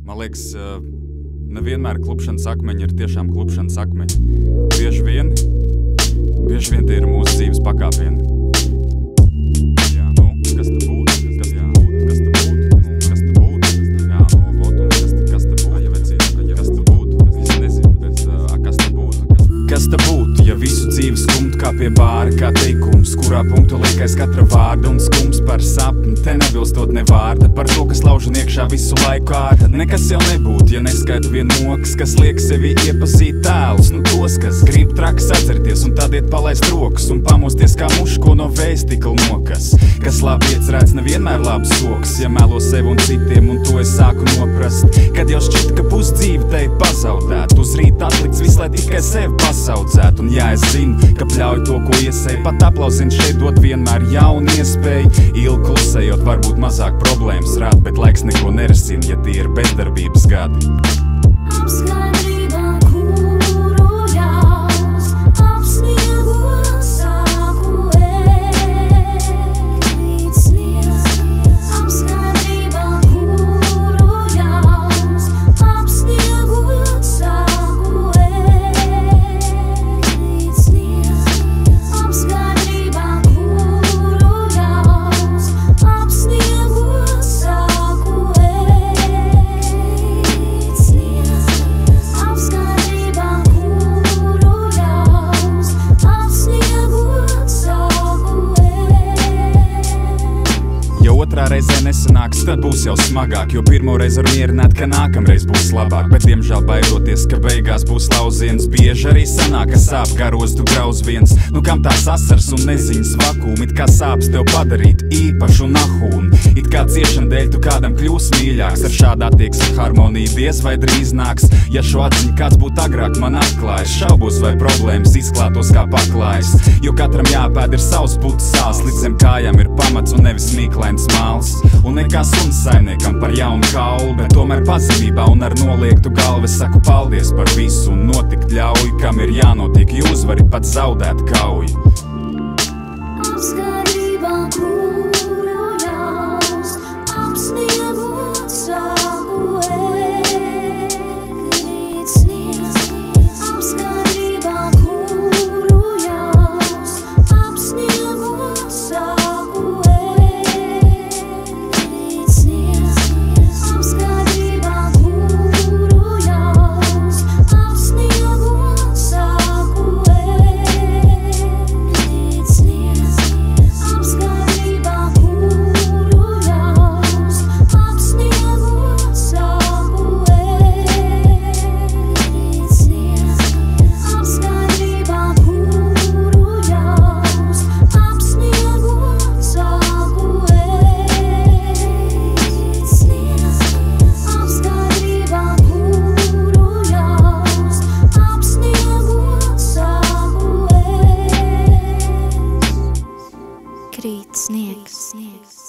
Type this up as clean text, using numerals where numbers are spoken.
Man liekas, nevienmēr klupšanas akmeņi ir tiešām klupšanas akmeņi. Bieži vien tie ir mūsu dzīves pakāpieni. Jā, kas te būtu? Kas te būtu? Jā, kas te būtu? Es nezinu, kas te būtu? Kas te būtu, ja visu dzīvi skumt kā pie bāra, kā teikums, kurā punktu liekais katra vārda un skums par sapni, te nebilstot ne vārda, par to, kas lauž un iekšā visu laiku ārta. Nekas jau nebūtu, ja neskaidru vien mokas, kas liek sevi iepazīt tēlus, tos, kas grib traki sadzerties un tad iet palaist rokas un pamosties kā muši, ko no vējas tikl nokas. Kas labi iecerēts nevienmēr labs soks, ja melo sev un citiem, un to es sāku noprast, kad jau šķita, ka pusdzīve te ir pazaudēt, uz rīt atlikts viss, lai tikai sevi pasaudzēt. Un jā, es zinu, ka pļauj to, ko iesēj, pat aplauzina šeit dot vienmēr jaunu iespēju. Ilgi klusējot, varbūt mazāk problēmas rāda, bet laiks neko nerasina, ja tie ir bezdarbības gadi. Otrā reizē nesanāks, tad būs jau smagāk, jo pirmo reizi var mierināt, ka nākamreiz būs labāk, bet diemžēl baidoties, ka beigās būs lauziens. Bieži arī sanāk, ka sāp garos tu grauz viens, kam tās asars un neziņas vakūm, it kā sāpes tev padarīt īpašu nahūnu, it kā ciešana dēļ tu kādam kļūs mīļāks, ar šādā attieksmi harmonija diez vai drīz nāks. Ja šo atziņu kāds būtu agrāk man atklājis, šaubos vai problēmas izklātos kā paklājs, jo katram jāpēd ir savs putas sāls, līdz zem kājām ir pamats un nevis mīklains māls. Un nekā suns saimniekam par jaunu kaulu, bet tomēr pazemībā un ar noliektu galvu es saku paldies par visu un notikt ļauj, kam ir jānotiek, jūs varat pat zaudēt kauju. Apskatībā, kuru jaus, apsniegot saku rīt sniegs. Apskatībā, kuru jaus, apsniegot saku rīt sniegs. Apskatībā, kuru jaus, apsniegot saku rīt sniegs. Apskatībā, kuru jaus, apsniegot saku rīt sniegs. Apskatībā, kuru jaus, apsniegot saku rīt sniegs. Apskatībā, kuru jaus, apsniegot saku krīt sniegs.